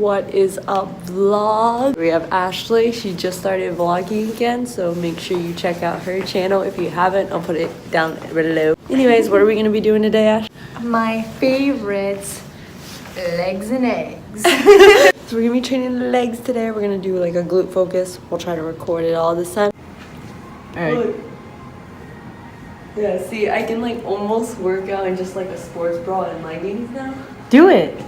What is up, vlog? We have Ashley. She just started vlogging again, so make sure you check out her channel. If you haven't, I'll put it down below. Anyways, what are we gonna be doing today, Ash? My favorites, legs and eggs. So we're gonna be training the legs today. We're gonna do like a glute focus. We'll try to record it all this time. Alright. Yeah, see, I can like almost work out in just like a sports bra and leggings now. Do it.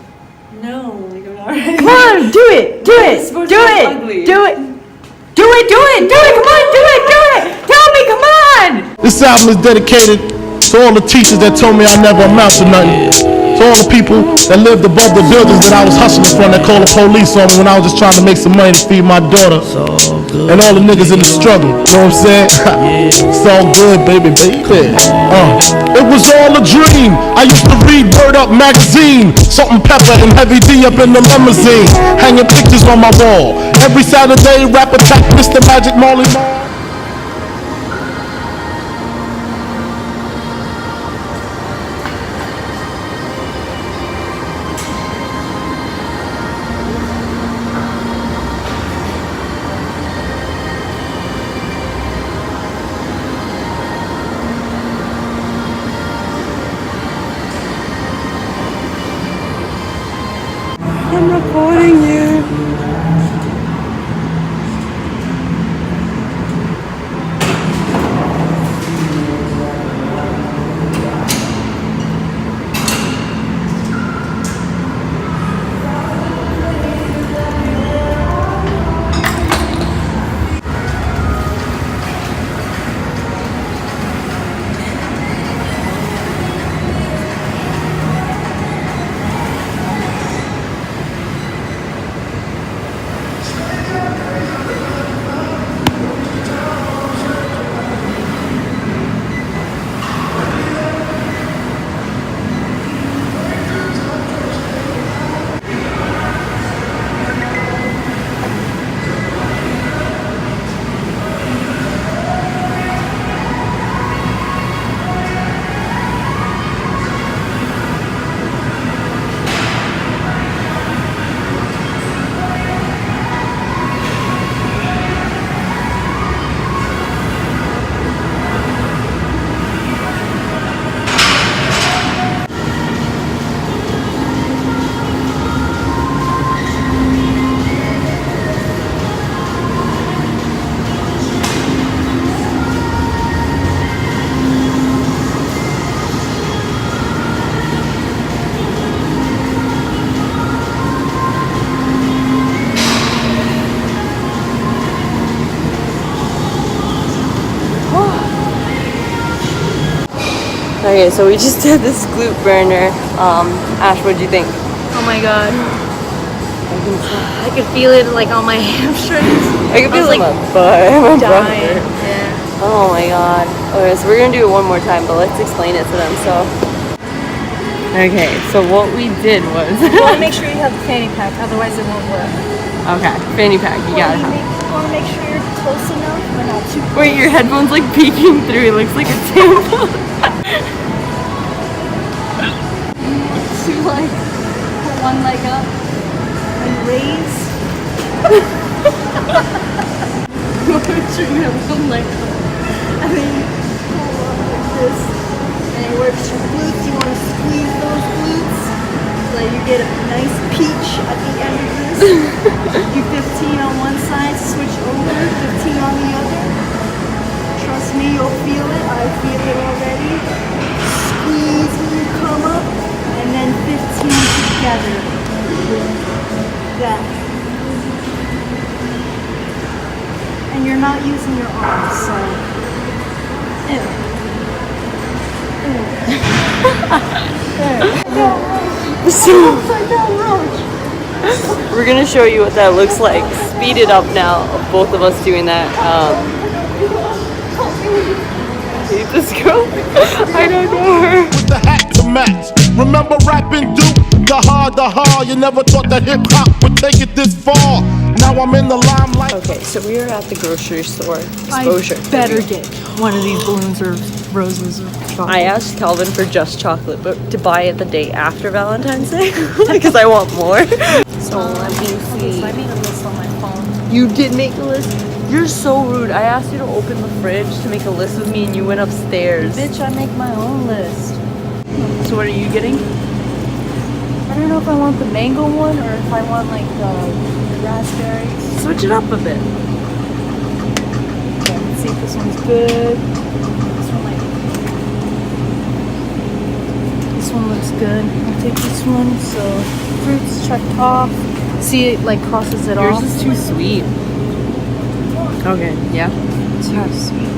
No, like I'm not ready. Come on, do it. Do it. Do it. Do it. Do it. Do it. Do it. Do it. Come on, do it. Do it. Tell me, come on. This album is dedicated to all the teachers that told me I never amount to nothing. To all the people that lived above the buildings that I was hustling from that called the police on me when I was just trying to make some money to feed my daughter. And all the niggas in the struggle, you know what I'm saying? It's all good, baby, baby. It was all a dream. I used to read Word Up magazine, Salt and Pepper and Heavy D up in the limousine, hanging pictures on my wall. Every Saturday, rap attack, Mr. Magic Marley Marl. I'm recording you. Okay, so we just did this glute burner. Ash, what'd you think? Oh my god. I could feel it like on my hamstrings. I could feel it like in my butt. My butt dying. hurt. Yeah. Oh my god. Okay, so we're gonna do it one more time, but let's explain it to them. Okay, so what we did was You want to make sure you have the fanny pack, otherwise it won't work. okay, fanny pack, you gotta have. You want to make sure you're close enough, but not too close. Wait, your headphone's like peeking through. It looks like a tampon. To like put one leg up and raise. What would you have one leg up? I mean, pull up like this, and it works your glutes. You want to squeeze those glutes so that you get a nice peach at the end of this. Do 15 on one side, switch over, 15 on the other. Trust me, you'll feel it. I feel it already. Squeeze when you come up, and then 15 together. That. And you're not using your arms, so. We're gonna show you what that looks like. Speed it up now of both of us doing that. Hate this girl. I don't know her. With the hat to match. Remember rapping Duke? The hard. You never thought that hip hop would take it this far. Now I'm in the limelight. Okay, so we are at the grocery store. Exposure. I better get one of these balloons or roses or chocolate. I asked Calvin for just chocolate, but to buy it the day after Valentine's Day because I want more. So So let me Okay, see. so I made a list on my phone. You did make a list? You're so rude. I asked you to open the fridge to make a list with me and you went upstairs. Bitch, I make my own list. So what are you getting? I don't know if I want the mango one or if I want like the raspberry. Switch it up a bit. Okay, let's see if this one's good. This one looks good. I'll take this one. So fruits checked off. See, it like crosses it Yours off. is too sweet. Okay, yeah. Too sweet.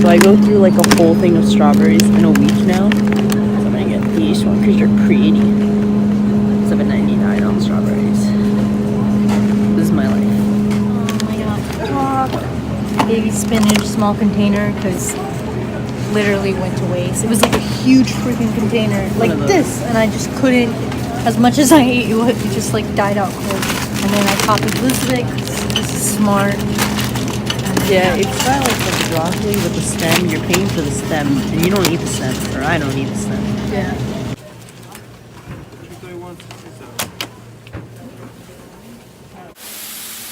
So I go through like a whole thing of strawberries in a week now. So I'm gonna get these one because they're pretty. $7.99 on strawberries. This is my life. Oh my god. Baby spinach, small container, because literally went to waste. It was like a huge freaking container, like of those. this, and I just couldn't. As much as I ate, it just like died out quick. And then I copied Elizabeth. 'Cause this is smart. Yeah, it's got like the broccoli with the stem. You're paying for the stem, and you don't eat the stem, or I don't eat the stem. Yeah.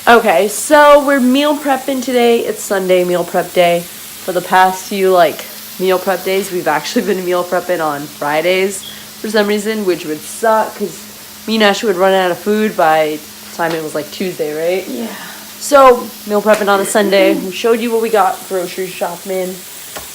Okay, so we're meal prepping today. It's Sunday, meal prep day. For the past few meal prep days, we've actually been meal prepping on Fridays for some reason, which would suck because me and Ashley would run out of food by the time it was like Tuesday, right? Yeah. So, meal prepping on a Sunday. We showed you what we got grocery shopping.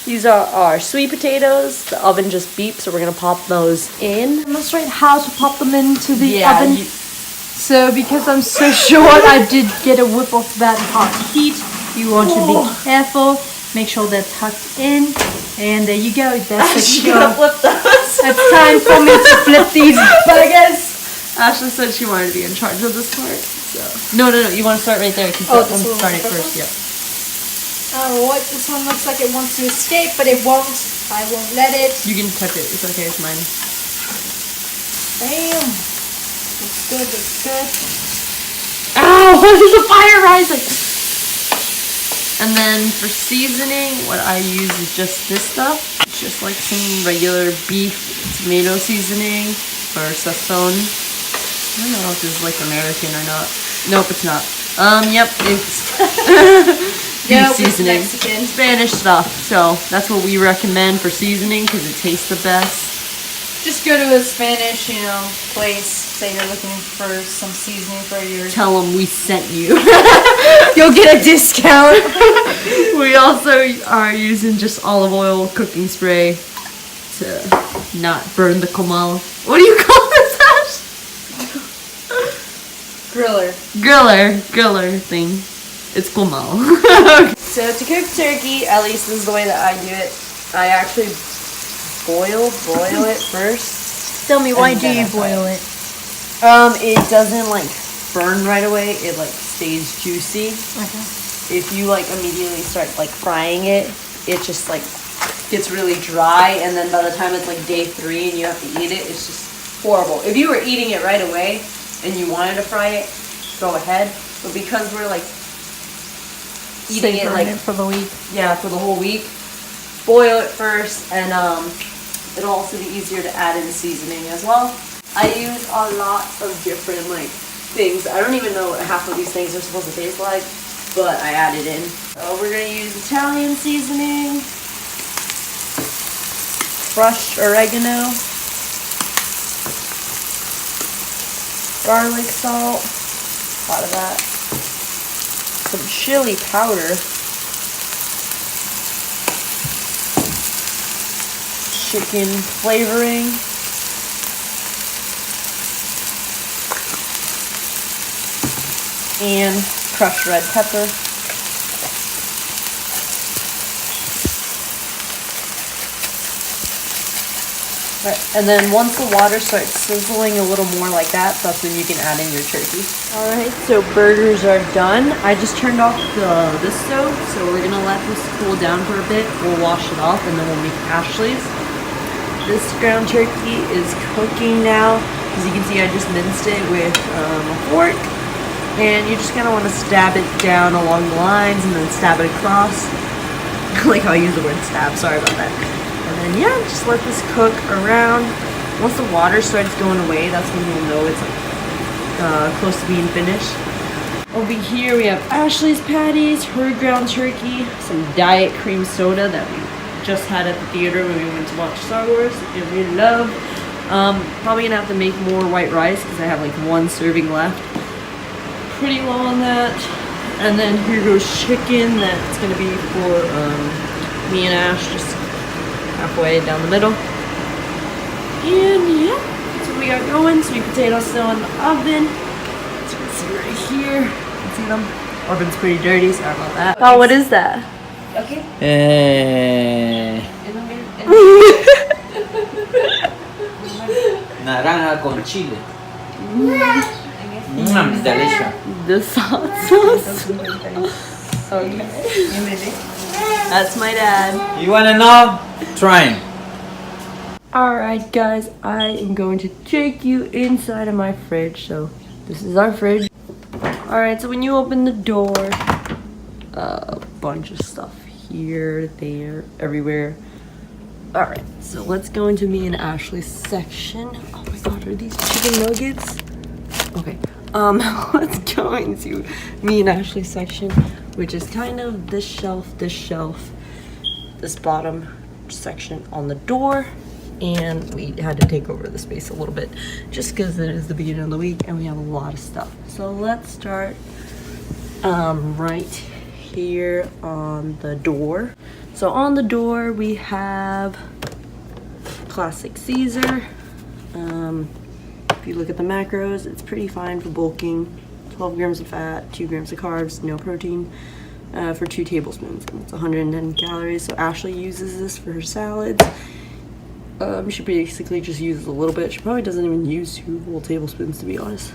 These are our sweet potatoes. The oven just beeped, so we're gonna pop those in. Demonstrate how to pop them into the Yeah, oven. So because I'm so short, I did get a whip of that hot heat. You want to be careful. Make sure they're tucked in. And there you go. That's the job. Flip those. It's time for me to flip these burgers. Ashley said she wanted to be in charge of this part. So. No. You want to start right there because Oh, that this one's one starting was the first. first Yeah. Alright, this one looks like it wants to escape, but it won't. I won't let it. You can touch it. It's okay. It's mine. Bam. Looks good, looks good. Ow! There's a fire rising. And then for seasoning, what I use is just this stuff. It's just like some regular beef tomato seasoning or sazon. I don't know if this is like American or not. Nope, it's not. Yep, it's beef Nope, it's seasoning. Mexican. Spanish stuff. So that's what we recommend for seasoning because it tastes the best. Just go to a Spanish, place. Say you're looking for some seasoning for your... Tell them we sent you. You'll get a discount. We also are using just olive oil cooking spray to not burn the comal. What do you call this, Ash? Griller thing. It's comal. So to cook turkey, at least this is the way that I do it. I actually boil it first. Tell me, why And do then you I fry boil it? It doesn't burn right away. It stays juicy. Okay. If you immediately start frying it, it just gets really dry, and then by the time it's day 3 and you have to eat it, it's just horrible. If you were eating it right away and you wanted to fry it, go ahead. But because we're eating it for the week. yeah, for the whole week, boil it first, and it'll also be easier to add in seasoning as well. I use a lot of different things. I don't even know what half of these things are supposed to taste like, but I added in. So we're gonna use Italian seasoning, crushed oregano, garlic salt, a lot of that, some chili powder, chicken flavoring, and crushed red pepper. Right, and then once the water starts sizzling a little more like that, that's when you can add in your turkey. Alright, so burgers are done. I just turned off the stove, so we're gonna let this cool down for a bit. We'll wash it off and then we'll make Ashley's. This ground turkey is cooking now. As you can see, I just minced it with a fork. And you just kind of want to stab it down along the lines and then stab it across. I like how I use the word stab, sorry about that. And then yeah, just let this cook around. Once the water starts going away, that's when you'll know it's close to being finished. Over here we have Ashley's patties, her ground turkey, some diet cream soda that we just had at the theater when we went to watch Star Wars and we love. Probably gonna have to make more white rice because I have like 1 serving left. Pretty low on that. And then here goes chicken that's gonna be for me and Ash, just halfway down the middle. And yeah, that's what we got going. Sweet potatoes still in the oven. As you can see right here. You can see them. Oven's pretty dirty, sorry about that. Oh, what is that? Okay. Naranja con chile. Delicious. The sauce. Okay. That's my dad. You wanna know? Try 'em. Alright guys, I am going to take you inside of my fridge. So this is our fridge. Alright, so when you open the door, a bunch of stuff here, there, everywhere. Alright, so let's go into me and Ashley's section. Oh my god, are these chicken nuggets? Okay, let's go into me and Ashley's section, which is kind of this shelf, this bottom section on the door. And we had to take over the space a little bit just because it is the beginning of the week and we have a lot of stuff. So let's start right here on the door. So on the door we have classic Caesar. If you look at the macros, it's pretty fine for bulking. 12 grams of fat, 2 grams of carbs, no protein, for 2 tablespoons. And it's 110 calories. So Ashley uses this for her salads. She basically just uses a little bit. She probably doesn't even use 2 whole tablespoons, to be honest.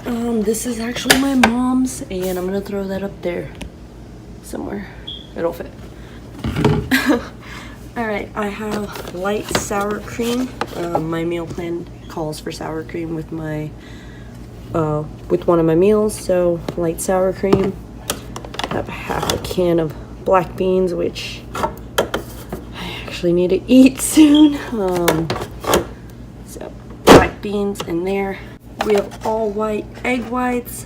This is actually my mom's, and I'm gonna throw that up there somewhere. It'll fit. Alright, I have light sour cream. My meal plan calls for sour cream with my with one of my meals, so light sour cream. I have half a can of black beans, which need to eat soon. So black beans in there. We have all white egg whites.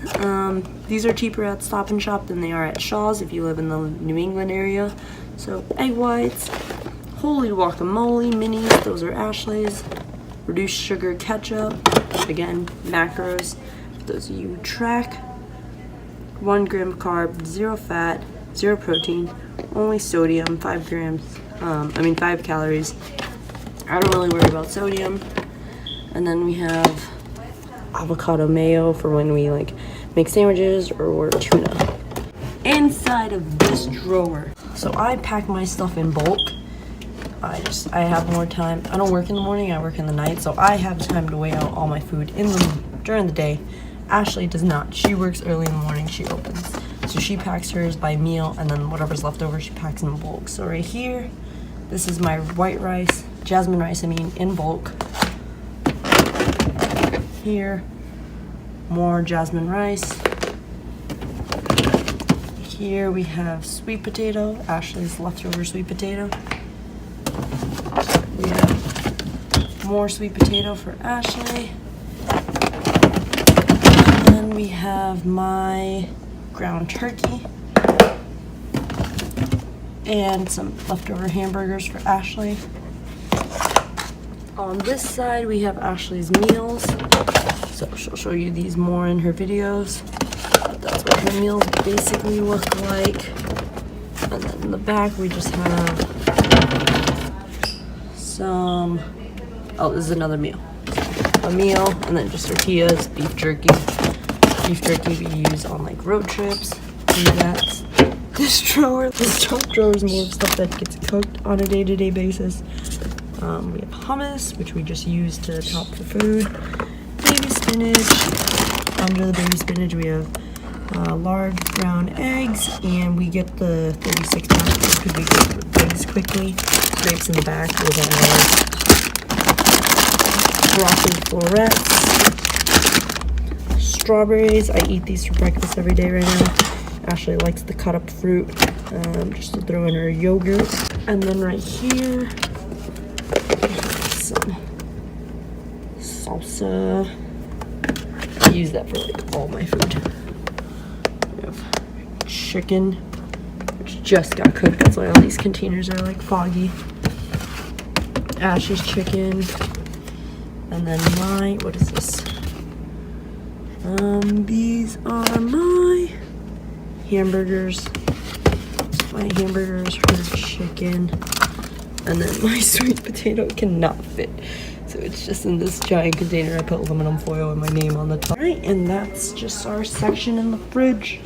These are cheaper at Stop and Shop than they are at Shaw's if you live in the New England area. So egg whites, holy guacamole minis, those are Ashley's. Reduced sugar ketchup, again macros, for those of you who track. 1 gram carb, 0 fat, 0 protein, only sodium, 5 calories. I don't really worry about sodium. And then we have avocado mayo for when we like make sandwiches or tuna. Inside of this drawer. So I pack my stuff in bulk. I have more time. I don't work in the morning, I work in the night, so I have time to weigh out all my food during the day. Ashley does not. She works early in the morning, she opens. So she packs hers by meal, and then whatever's left over she packs in bulk. So right here, this is my white rice, jasmine rice, in bulk. Here, more jasmine rice. Here we have sweet potato, Ashley's leftover sweet potato. We have more sweet potato for Ashley. And then we have my ground turkey. And some leftover hamburgers for Ashley. On this side, we have Ashley's meals. So she'll show you these more in her videos. But that's what her meals basically look like. And then in the back, we just have some, oh, this is another meal. So a meal, and then just tortillas, beef jerky. Beef jerky we use on like road trips. That's this drawer. This top drawer is more stuff that gets cooked on a day-to-day basis. We have hummus, which we just use to top the food. Baby spinach. Under the baby spinach, we have large brown eggs, and we get the 36 packs because we get the eggs quickly. Grapes in the back with broccoli florets. Strawberries. I eat these for breakfast every day right now. Ashley likes the cut up fruit, just to throw in her yogurt. And then right here, some salsa. use that for like all my food. We have chicken, which just got cooked. That's why all these containers are like foggy. Ash's chicken. And then what is this? These are my hamburgers. My hamburgers, her chicken. And then my sweet potato cannot fit. So it's just in this giant container. I put aluminum foil and my name on the top. Alright, and that's just our section in the fridge.